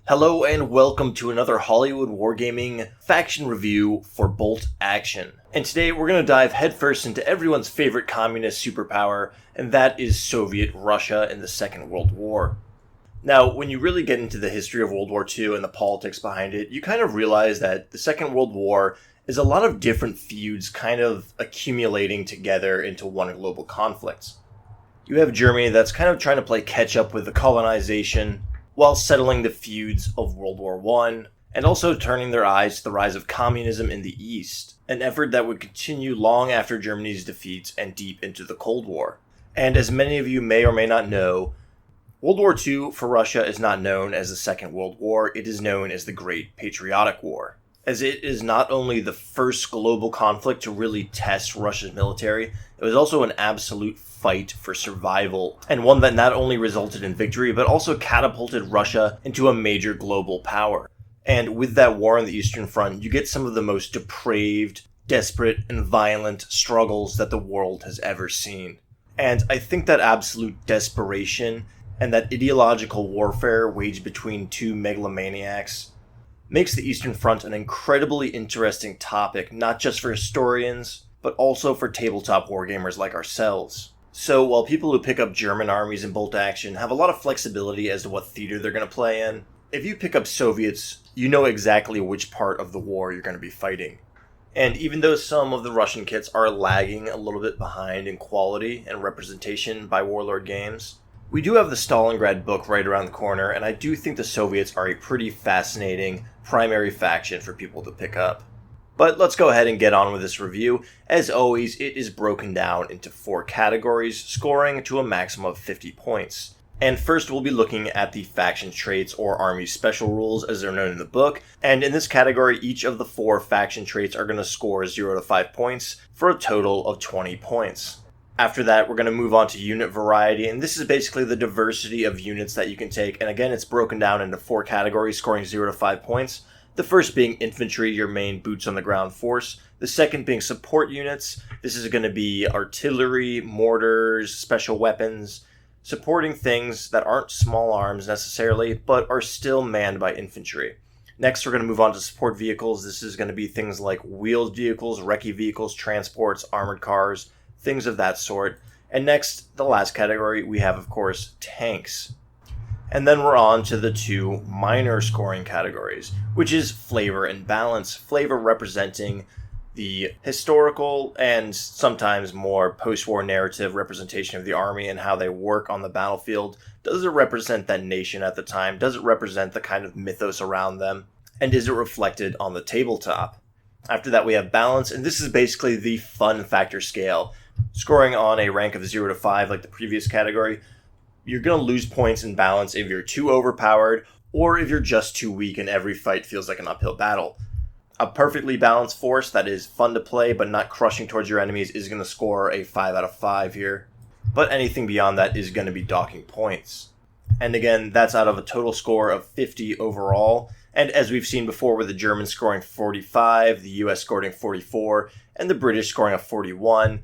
Hello and welcome to another Hollywood Wargaming faction review for Bolt Action. And today we're going to dive headfirst into everyone's favorite communist superpower, and that is Soviet Russia in the Second World War. Now, when you really get into the history of World War II and the politics behind it, you kind of realize that the Second World War is a lot of different feuds kind of accumulating together into one global conflict. You have Germany that's kind of trying to play catch up with the colonization, while settling the feuds of World War I, and also turning their eyes to the rise of communism in the East, an effort that would continue long after Germany's defeats and deep into the Cold War. And as many of you may or may not know, World War II for Russia is not known as the Second World War, it is known as the Great Patriotic War, as it is not only the first global conflict to really test Russia's military, it was also an absolute fight for survival, and one that not only resulted in victory, but also catapulted Russia into a major global power. And with that war on the Eastern Front, you get some of the most depraved, desperate, and violent struggles that the world has ever seen. And I think that absolute desperation and that ideological warfare waged between two megalomaniacs makes the Eastern Front an incredibly interesting topic, not just for historians, but also for tabletop wargamers like ourselves. So while people who pick up German armies in Bolt Action have a lot of flexibility as to what theater they're going to play in, if you pick up Soviets, you know exactly which part of the war you're going to be fighting. And even though some of the Russian kits are lagging a little bit behind in quality and representation by Warlord Games, we do have the Stalingrad book right around the corner, and I do think the Soviets are a pretty fascinating primary faction for people to pick up. But let's go ahead and get on with this review. As always, it is broken down into 4 categories, scoring to a maximum of 50 points. And first we'll be looking at the faction traits or army special rules as they're known in the book. And in this category, each of the 4 faction traits are going to score 0 to 5 points for a total of 20 points. After that, we're going to move on to unit variety, and this is basically the diversity of units that you can take. And again, it's broken down into 4 categories, scoring 0 to 5 points. The first being infantry, your main boots on the ground force. The second being support units. This is going to be artillery, mortars, special weapons, supporting things that aren't small arms necessarily, but are still manned by infantry. Next, we're going to move on to support vehicles. This is going to be things like wheeled vehicles, recce vehicles, transports, armored cars, things of that sort. And next, the last category, we have, of course, tanks. And then we're on to the 2 minor scoring categories, which is flavor and balance. Flavor representing the historical and sometimes more post-war narrative representation of the army and how they work on the battlefield. Does it represent that nation at the time? Does it represent the kind of mythos around them? And is it reflected on the tabletop? After that, we have balance, and this is basically the fun factor scale. Scoring on a rank of 0 to 5 like the previous category, you're going to lose points in balance if you're too overpowered or if you're just too weak and every fight feels like an uphill battle. A perfectly balanced force that is fun to play but not crushing towards your enemies is going to score a 5 out of 5 here. But anything beyond that is going to be docking points. And again, that's out of a total score of 50 overall. And as we've seen before with the Germans scoring 45, the US scoring 44, and the British scoring a 41,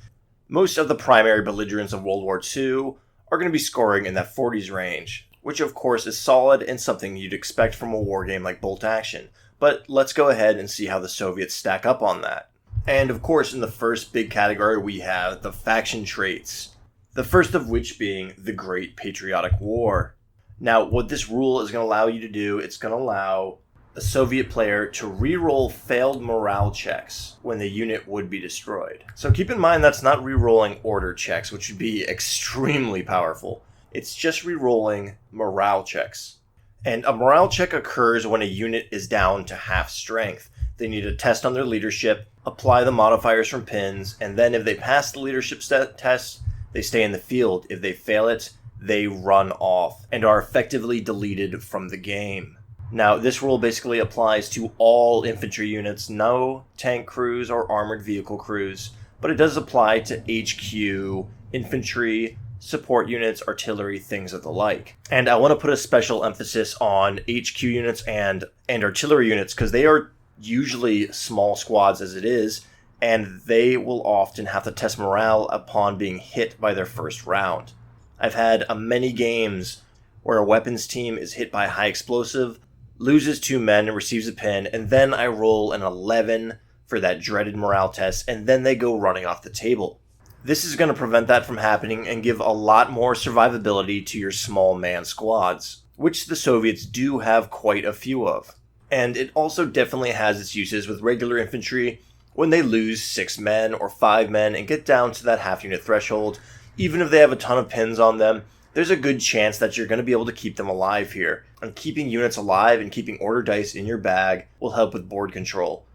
most of the primary belligerents of World War II are going to be scoring in that 40s range, which of course is solid and something you'd expect from a wargame like Bolt Action. But let's go ahead and see how the Soviets stack up on that. And of course, in the first big category, we have the faction traits. The first of which being the Great Patriotic War. Now, what this rule is going to allow you to do, it's going to allow a Soviet player to re-roll failed morale checks when the unit would be destroyed. So keep in mind that's not re-rolling order checks, which would be extremely powerful. It's just re-rolling morale checks. And a morale check occurs when a unit is down to half strength. They need to test on their leadership, apply the modifiers from pins, and then if they pass the leadership test, they stay in the field. If they fail it, they run off and are effectively deleted from the game. Now, this rule basically applies to all infantry units, no tank crews or armored vehicle crews, but it does apply to HQ, infantry, support units, artillery, things of the like. And I want to put a special emphasis on HQ units and artillery units because they are usually small squads as it is, and they will often have to test morale upon being hit by their first round. I've had many games where a weapons team is hit by a high explosive, loses 2 men and receives a pin, and then I roll an 11 for that dreaded morale test, and then they go running off the table. This is going to prevent that from happening and give a lot more survivability to your small man squads, which the Soviets do have quite a few of. And it also definitely has its uses with regular infantry when they lose 6 men or 5 men and get down to that half-unit threshold. Even if they have a ton of pins on them, there's a good chance that you're going to be able to keep them alive here. And keeping units alive and keeping order dice in your bag will help with board control.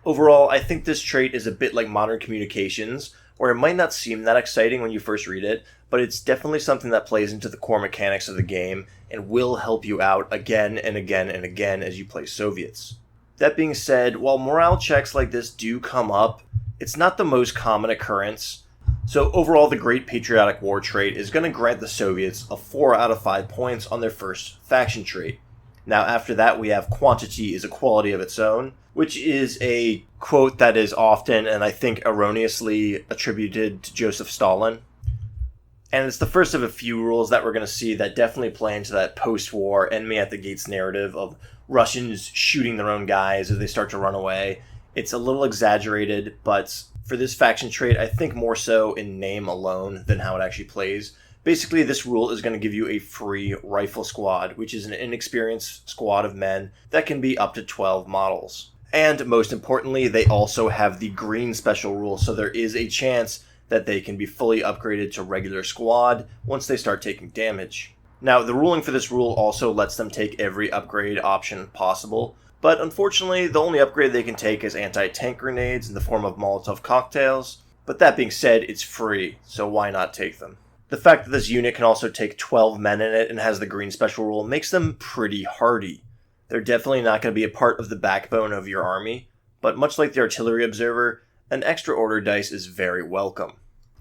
Overall, I think this trait is a bit like modern communications, where it might not seem that exciting when you first read it, but it's definitely something that plays into the core mechanics of the game and will help you out again and again and again as you play Soviets. That being said, while morale checks like this do come up, it's not the most common occurrence. So overall, the Great Patriotic War trait is going to grant the Soviets a 4 out of 5 points on their first faction trait. Now after that, we have quantity is a quality of its own, which is a quote that is often, and I think erroneously, attributed to Joseph Stalin. And it's the first of a few rules that we're going to see that definitely play into that post-war enemy at the gates narrative of Russians shooting their own guys as they start to run away. It's a little exaggerated, but for this faction trait, I think more so in name alone than how it actually plays. Basically, this rule is going to give you a free rifle squad, which is an inexperienced squad of men that can be up to 12 models. And most importantly, they also have the green special rule, so there is a chance that they can be fully upgraded to regular squad once they start taking damage. Now, the ruling for this rule also lets them take every upgrade option possible, but unfortunately, the only upgrade they can take is anti-tank grenades in the form of Molotov cocktails. But that being said, it's free, so why not take them? The fact that this unit can also take 12 men in it and has the green special rule makes them pretty hardy. They're definitely not going to be a part of the backbone of your army, but much like the artillery observer, an extra order dice is very welcome.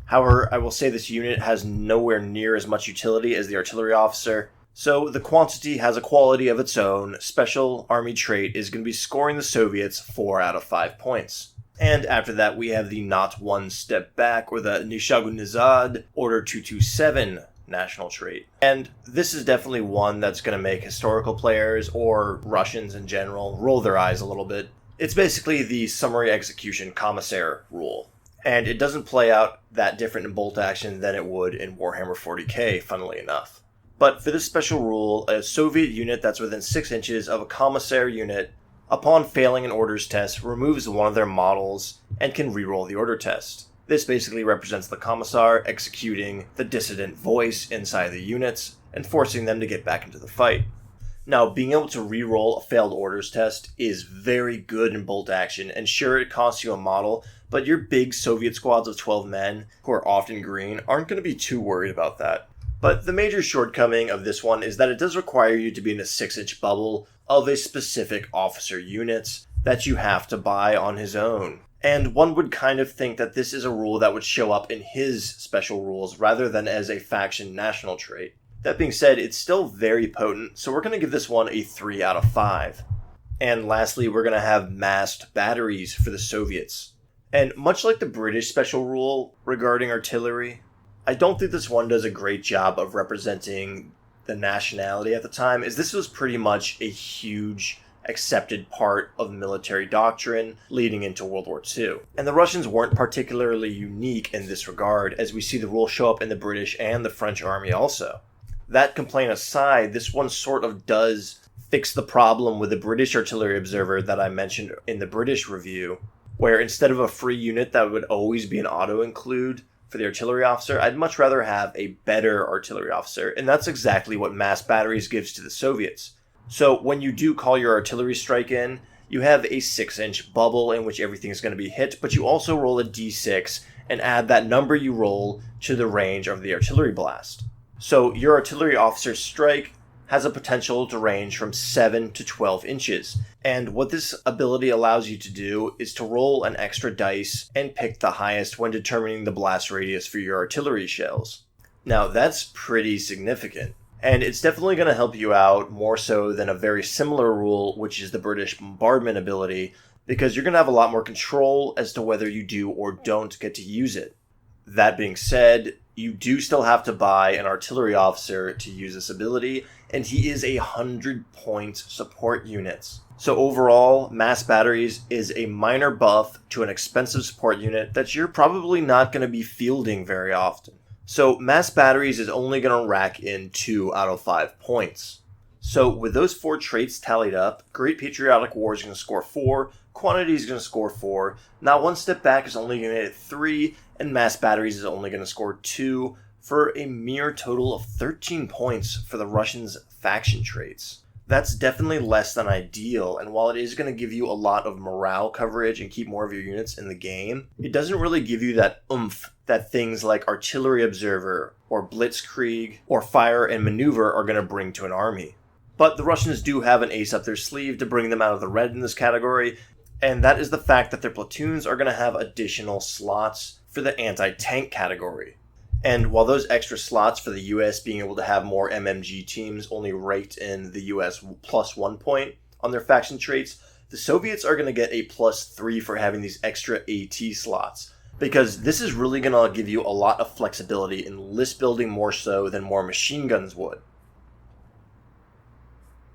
However, I will say this unit has nowhere near as much utility as the artillery officer, so the quantity has a quality of its own. Special army trait is going to be scoring the Soviets 4 out of 5 points. And after that, we have the not one step back, or the Nishagunizad Order 227 national trait. And this is definitely one that's going to make historical players, or Russians in general, roll their eyes a little bit. It's basically the summary execution commissar rule. And it doesn't play out that different in bolt action than it would in Warhammer 40k, funnily enough. But for this special rule, a Soviet unit that's within 6 inches of a commissar unit, upon failing an orders test, removes one of their models and can reroll the order test. This basically represents the commissar executing the dissident voice inside the units and forcing them to get back into the fight. Now, being able to reroll a failed orders test is very good in bolt action, and sure, it costs you a model, but your big Soviet squads of 12 men, who are often green, aren't going to be too worried about that. But the major shortcoming of this one is that it does require you to be in a 6-inch bubble of a specific officer unit that you have to buy on his own. And one would kind of think that this is a rule that would show up in his special rules rather than as a faction national trait. That being said, it's still very potent, so we're going to give this one a 3 out of 5. And lastly, we're going to have massed batteries for the Soviets. And much like the British special rule regarding artillery, I don't think this one does a great job of representing the nationality at the time, as this was pretty much a huge accepted part of military doctrine leading into World War II. And the Russians weren't particularly unique in this regard, as we see the rule show up in the British and the French army also. That complaint aside, this one sort of does fix the problem with the British artillery observer that I mentioned in the British review, where instead of a free unit that would always be an auto-include for the artillery officer, I'd much rather have a better artillery officer, and that's exactly what mass batteries gives to the Soviets. So when you do call your artillery strike in, you have a 6-inch bubble in which everything is going to be hit, but you also roll a d6 and add that number you roll to the range of the artillery blast. So your artillery officer's strike has a potential to range from 7 to 12 inches. And what this ability allows you to do is to roll an extra dice and pick the highest when determining the blast radius for your artillery shells. Now that's pretty significant. And it's definitely going to help you out more so than a very similar rule, which is the British bombardment ability, because you're going to have a lot more control as to whether you do or don't get to use it. That being said, You do still have to buy an artillery officer to use this ability, and he is 100-point support unit. So overall, mass batteries is a minor buff to an expensive support unit that you're probably not going to be fielding very often. So mass batteries is only going to rack in 2 out of 5 points. So with those 4 traits tallied up, Great Patriotic War is going to score 4, Quantity is going to score 4, Not One Step Back is only going to hit 3, and Mass Batteries is only going to score 2, for a mere total of 13 points for the Russians' faction traits. That's definitely less than ideal, and while it is going to give you a lot of morale coverage and keep more of your units in the game, it doesn't really give you that oomph that things like Artillery Observer, or Blitzkrieg, or Fire and Maneuver are going to bring to an army. But the Russians do have an ace up their sleeve to bring them out of the red in this category, and that is the fact that their platoons are going to have additional slots for the anti-tank category. And while those extra slots for the US being able to have more MMG teams only rate in the US plus 1 point on their faction traits, the Soviets are going to get a plus 3 for having these extra AT slots, because this is really going to give you a lot of flexibility in list building more so than more machine guns would.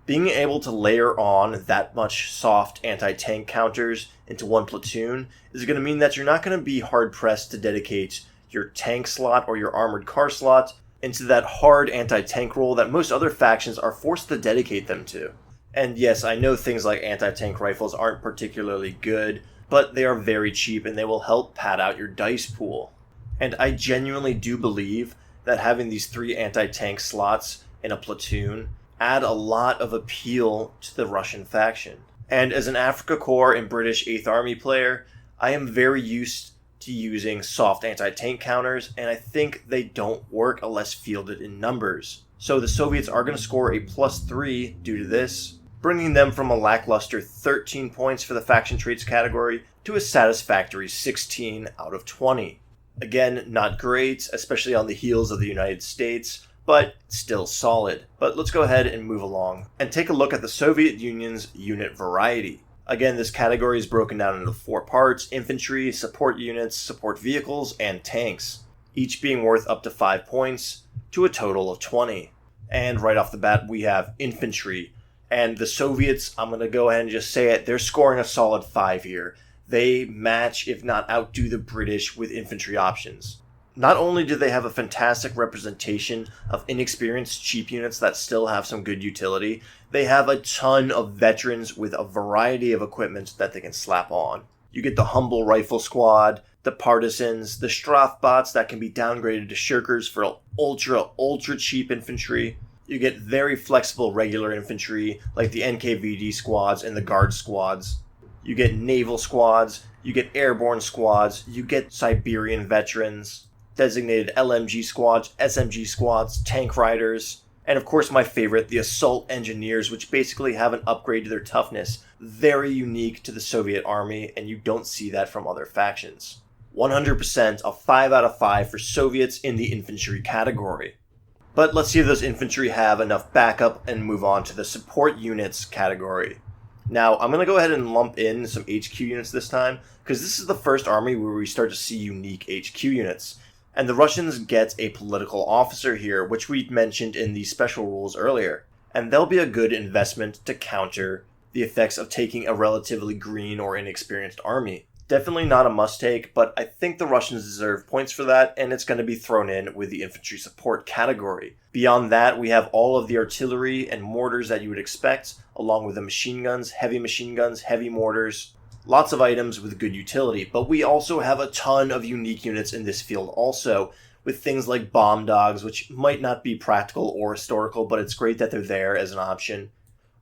Being able to layer on that much soft anti-tank counters into one platoon is going to mean that you're not going to be hard-pressed to dedicate your tank slot or your armored car slot into that hard anti-tank role that most other factions are forced to dedicate them to. And yes, I know things like anti-tank rifles aren't particularly good, but they are very cheap and they will help pad out your dice pool. And I genuinely do believe that having these 3 anti-tank slots in a platoon add a lot of appeal to the Russian faction. And as an Afrika Korps and British 8th Army player, I am very used to using soft anti-tank counters, and I think they don't work unless fielded in numbers. So the Soviets are going to score a plus 3 due to this, bringing them from a lackluster 13 points for the faction traits category to a satisfactory 16 out of 20. Again, not great, especially on the heels of the United States, but still solid. But let's go ahead and move along and take a look at the Soviet Union's unit variety. Again, this category is broken down into 4 parts: infantry, support units, support vehicles, and tanks, each being worth up to 5 points to a total of 20. And right off the bat, we have infantry. And the Soviets, I'm going to go ahead and just say it, they're scoring a solid 5 here. They match, if not outdo, the British with infantry options. Not only do they have a fantastic representation of inexperienced cheap units that still have some good utility, they have a ton of veterans with a variety of equipment that they can slap on. You get the humble rifle squad, the partisans, the Strafbots that can be downgraded to shirkers for ultra cheap infantry. You get very flexible regular infantry like the NKVD squads and the Guard squads. You get naval squads, you get airborne squads, you get Siberian veterans, designated LMG squads, SMG squads, tank riders, and of course my favorite, the assault engineers, which basically have an upgrade to their toughness, very unique to the Soviet army, and you don't see that from other factions. 100% a 5 out of 5 for Soviets in the infantry category. But let's see if those infantry have enough backup and move on to the support units category. Now, I'm going to go ahead and lump in some HQ units this time, because this is the first army where we start to see unique HQ units. And the Russians get a political officer here, which we mentioned in the special rules earlier. And they'll be a good investment to counter the effects of taking a relatively green or inexperienced army. Definitely not a must-take, but I think the Russians deserve points for that, and it's going to be thrown in with the infantry support category. Beyond that, we have all of the artillery and mortars that you would expect, along with the machine guns, heavy mortars. Lots of items with good utility, but we also have a ton of unique units in this field also, with things like bomb dogs, which might not be practical or historical, but it's great that they're there as an option.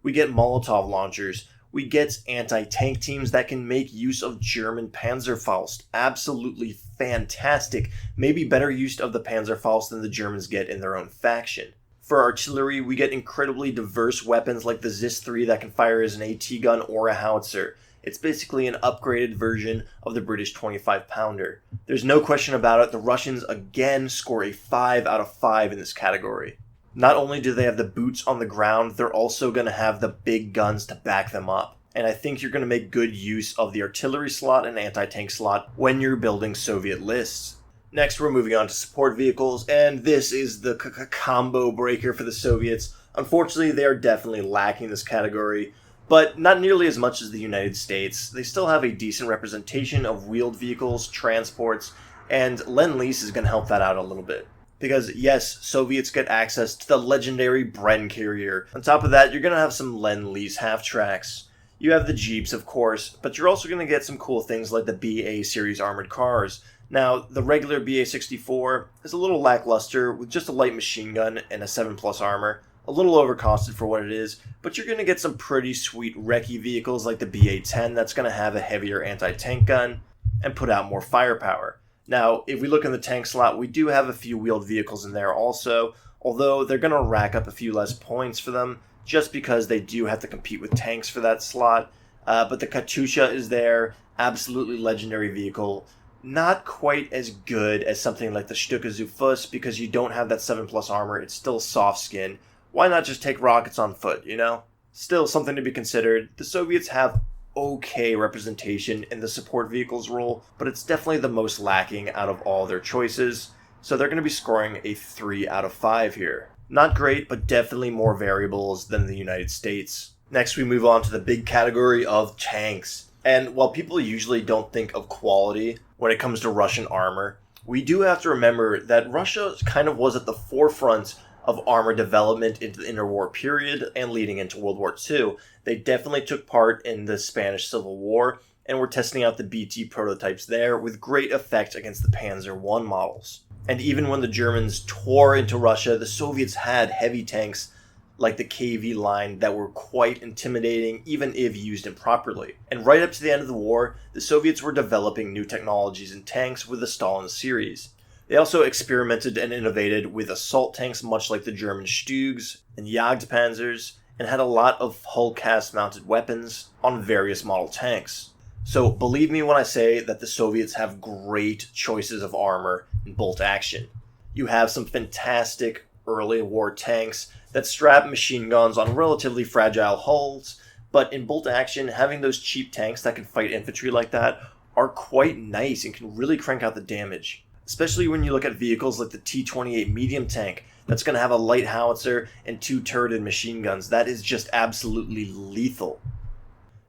We get Molotov launchers. We get anti-tank teams that can make use of German Panzerfaust. Absolutely fantastic. Maybe better use of the Panzerfaust than the Germans get in their own faction. For artillery, we get incredibly diverse weapons like the ZIS-3 that can fire as an AT gun or a howitzer. It's basically an upgraded version of the British 25-pounder. There's no question about it, the Russians again score a 5 out of 5 in this category. Not only do they have the boots on the ground, they're also going to have the big guns to back them up. And I think you're going to make good use of the artillery slot and anti-tank slot when you're building Soviet lists. Next, we're moving on to support vehicles, and this is the combo breaker for the Soviets. Unfortunately, they are definitely lacking this category, but not nearly as much as the United States. They still have a decent representation of wheeled vehicles, transports, and Lend-Lease is going to help that out a little bit. Because yes, Soviets get access to the legendary Bren carrier. On top of that, you're going to have some Lend-Lease half-tracks. You have the Jeeps, of course, but you're also going to get some cool things like the BA series armored cars. Now, the regular BA-64 is a little lackluster with just a light machine gun and a 7+ armor. A little overcosted for what it is, but you're going to get some pretty sweet recce vehicles like the BA-10 that's going to have a heavier anti-tank gun and put out more firepower. Now, if we look in the tank slot, we do have a few wheeled vehicles in there also, although they're going to rack up a few less points for them just because they do have to compete with tanks for that slot. But the Katusha is there, absolutely legendary vehicle. Not quite as good as something like the Stuka zu Fuss because you don't have that 7+ armor, it's still soft skin. Why not just take rockets on foot, you know? Still something to be considered. The Soviets have okay representation in the support vehicles role, but it's definitely the most lacking out of all their choices, so they're going to be scoring a 3 out of 5 here. Not great, but definitely more variables than the United States. Next, we move on to the big category of tanks. And while people usually don't think of quality when it comes to Russian armor, we do have to remember that Russia kind of was at the forefront of armor development into the interwar period and leading into World War II. They definitely took part in the Spanish Civil War and were testing out the BT prototypes there with great effect against the Panzer I models. And even when the Germans tore into Russia, the Soviets had heavy tanks like the KV line that were quite intimidating even if used improperly. And right up to the end of the war, the Soviets were developing new technologies in tanks with the Stalin series. They also experimented and innovated with assault tanks much like the German Stugs and Jagdpanzers, and had a lot of hull cast mounted weapons on various model tanks. So believe me when I say that the Soviets have great choices of armor in bolt action. You have some fantastic early war tanks that strap machine guns on relatively fragile hulls, but in bolt action, having those cheap tanks that can fight infantry like that are quite nice and can really crank out the damage. Especially when you look at vehicles like the T-28 medium tank that's going to have a light howitzer and 2 turreted machine guns. That is just absolutely lethal.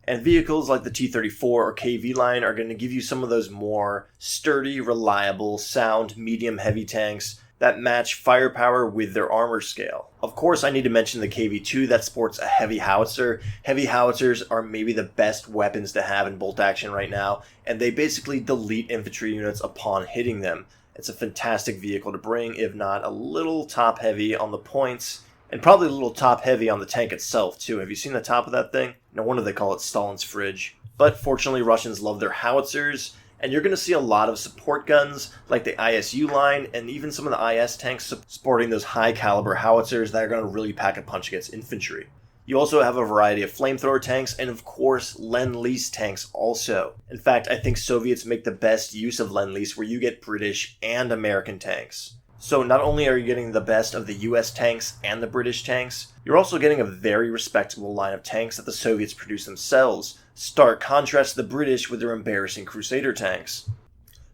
And vehicles like the T-34 or KV line are going to give you some of those more sturdy, reliable, sound, medium-heavy tanks that match firepower with their armor scale. Of course, I need to mention the KV-2 that sports a heavy howitzer. Heavy howitzers are maybe the best weapons to have in bolt action right now, and they basically delete infantry units upon hitting them. It's a fantastic vehicle to bring, if not a little top-heavy on the points, and probably a little top-heavy on the tank itself, too. Have you seen the top of that thing? No wonder they call it Stalin's fridge. But fortunately, Russians love their howitzers, and you're going to see a lot of support guns like the ISU line and even some of the IS tanks sporting those high caliber howitzers that are going to really pack a punch against infantry. You also have a variety of flamethrower tanks and of course Lend-Lease tanks also. In fact, I think Soviets make the best use of Lend-Lease where you get British and American tanks. So not only are you getting the best of the US tanks and the British tanks, you're also getting a very respectable line of tanks that the Soviets produce themselves. Stark contrast to the British with their embarrassing Crusader tanks.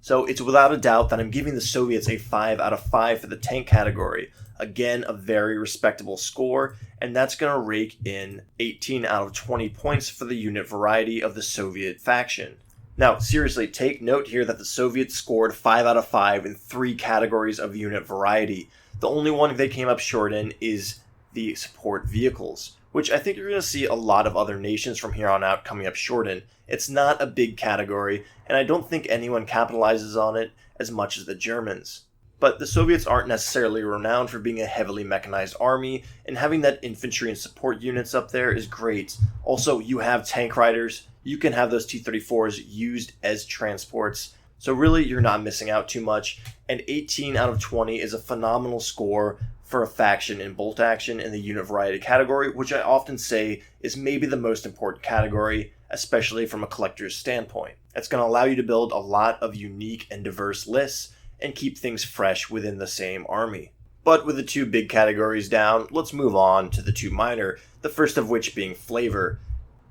So it's without a doubt that I'm giving the Soviets a 5 out of 5 for the tank category. Again, a very respectable score, and that's going to rake in 18 out of 20 points for the unit variety of the Soviet faction. Now, seriously, take note here that the Soviets scored 5 out of 5 in 3 categories of unit variety. The only one they came up short in is the support vehicles, which I think you're going to see a lot of other nations from here on out coming up short in. It's not a big category, and I don't think anyone capitalizes on it as much as the Germans. But the Soviets aren't necessarily renowned for being a heavily mechanized army, and having that infantry and support units up there is great. Also, you have tank riders. You can have those T-34s used as transports. So really, you're not missing out too much. And 18 out of 20 is a phenomenal score for a faction in bolt action in the unit variety category, which I often say is maybe the most important category, especially from a collector's standpoint. It's going to allow you to build a lot of unique and diverse lists and keep things fresh within the same army. But with the 2 big categories down, let's move on to the 2 minor, the first of which being flavor.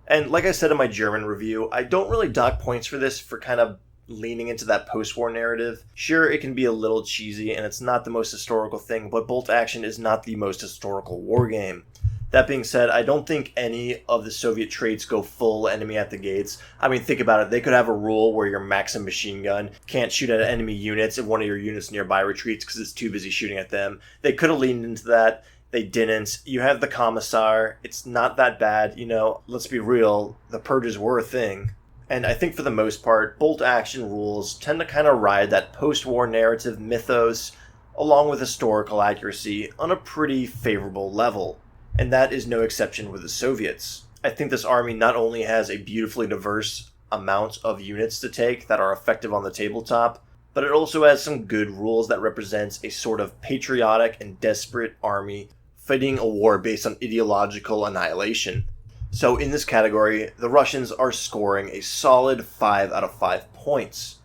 And like I said in my German review, I don't really dock points for this for kind of leaning into that post-war narrative. Sure, it can be a little cheesy and it's not the most historical thing, but Bolt Action is not the most historical war game. That being said, I don't think any of the Soviet traits go full enemy at the gates. I mean, think about it. They could have a rule where your Maxim machine gun can't shoot at enemy units if one of your units nearby retreats because it's too busy shooting at them. They could have leaned into that. They didn't. You have the Commissar. It's not that bad. Let's be real. The purges were a thing. And I think for the most part, Bolt Action rules tend to kind of ride that post-war narrative mythos along with historical accuracy on a pretty favorable level. And that is no exception with the Soviets. I think this army not only has a beautifully diverse amount of units to take that are effective on the tabletop, but it also has some good rules that represents a sort of patriotic and desperate army fighting a war based on ideological annihilation. So in this category, the Russians are scoring a solid 5 out of 5 points.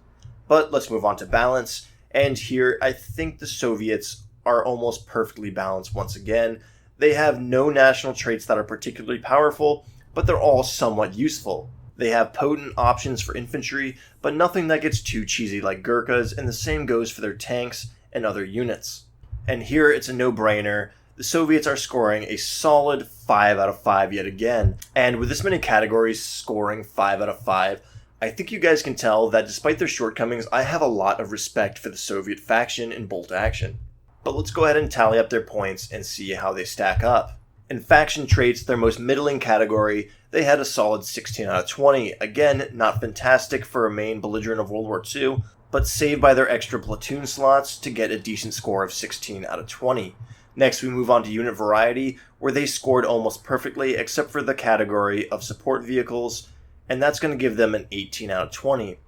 But let's move on to balance, and here I think the Soviets are almost perfectly balanced once again. They have no national traits that are particularly powerful, but they're all somewhat useful. They have potent options for infantry, but nothing that gets too cheesy like Gurkhas, and the same goes for their tanks and other units. And here it's a no-brainer. The Soviets are scoring a solid 5 out of 5 yet again. And with this many categories scoring 5 out of 5, I think you guys can tell that despite their shortcomings, I have a lot of respect for the Soviet faction in Bolt Action. But let's go ahead and tally up their points and see how they stack up. In faction traits, their most middling category, they had a solid 16 out of 20. Again, not fantastic for a main belligerent of World War II, but saved by their extra platoon slots to get a decent score of 16 out of 20. Next, we move on to unit variety, where they scored almost perfectly except for the category of support vehicles, and that's going to give them an 18 out of 20.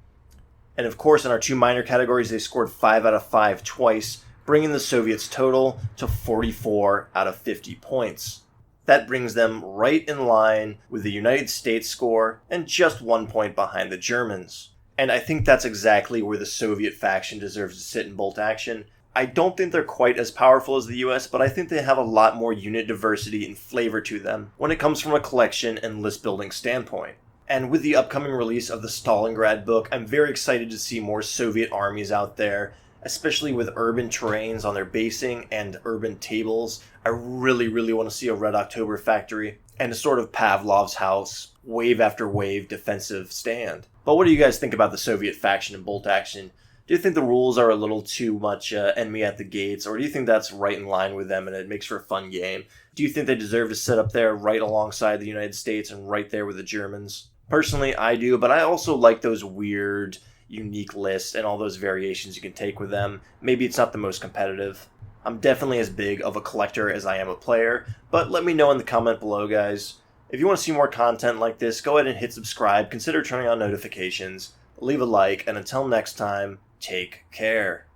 And of course, in our two minor categories, they scored 5 out of 5 twice, bringing the Soviets' total to 44 out of 50 points. That brings them right in line with the United States score and just 1 point behind the Germans. And I think that's exactly where the Soviet faction deserves to sit in Bolt Action. I don't think they're quite as powerful as the US, but I think they have a lot more unit diversity and flavor to them when it comes from a collection and list building standpoint. And with the upcoming release of the Stalingrad book, I'm very excited to see more Soviet armies out there, especially with urban terrains on their basing and urban tables. I really want to see a Red October factory and a sort of Pavlov's house, wave after wave defensive stand. But what do you guys think about the Soviet faction in Bolt Action? Do you think the rules are a little too much enemy at the gates, or do you think that's right in line with them and it makes for a fun game? Do you think they deserve to sit up there right alongside the United States and right there with the Germans? Personally, I do, but I also like those weird unique lists and all those variations you can take with them. Maybe it's not the most competitive. I'm definitely as big of a collector as I am a player, but let me know in the comment below, guys. If you want to see more content like this, go ahead and hit subscribe, consider turning on notifications, leave a like, and until next time, take care.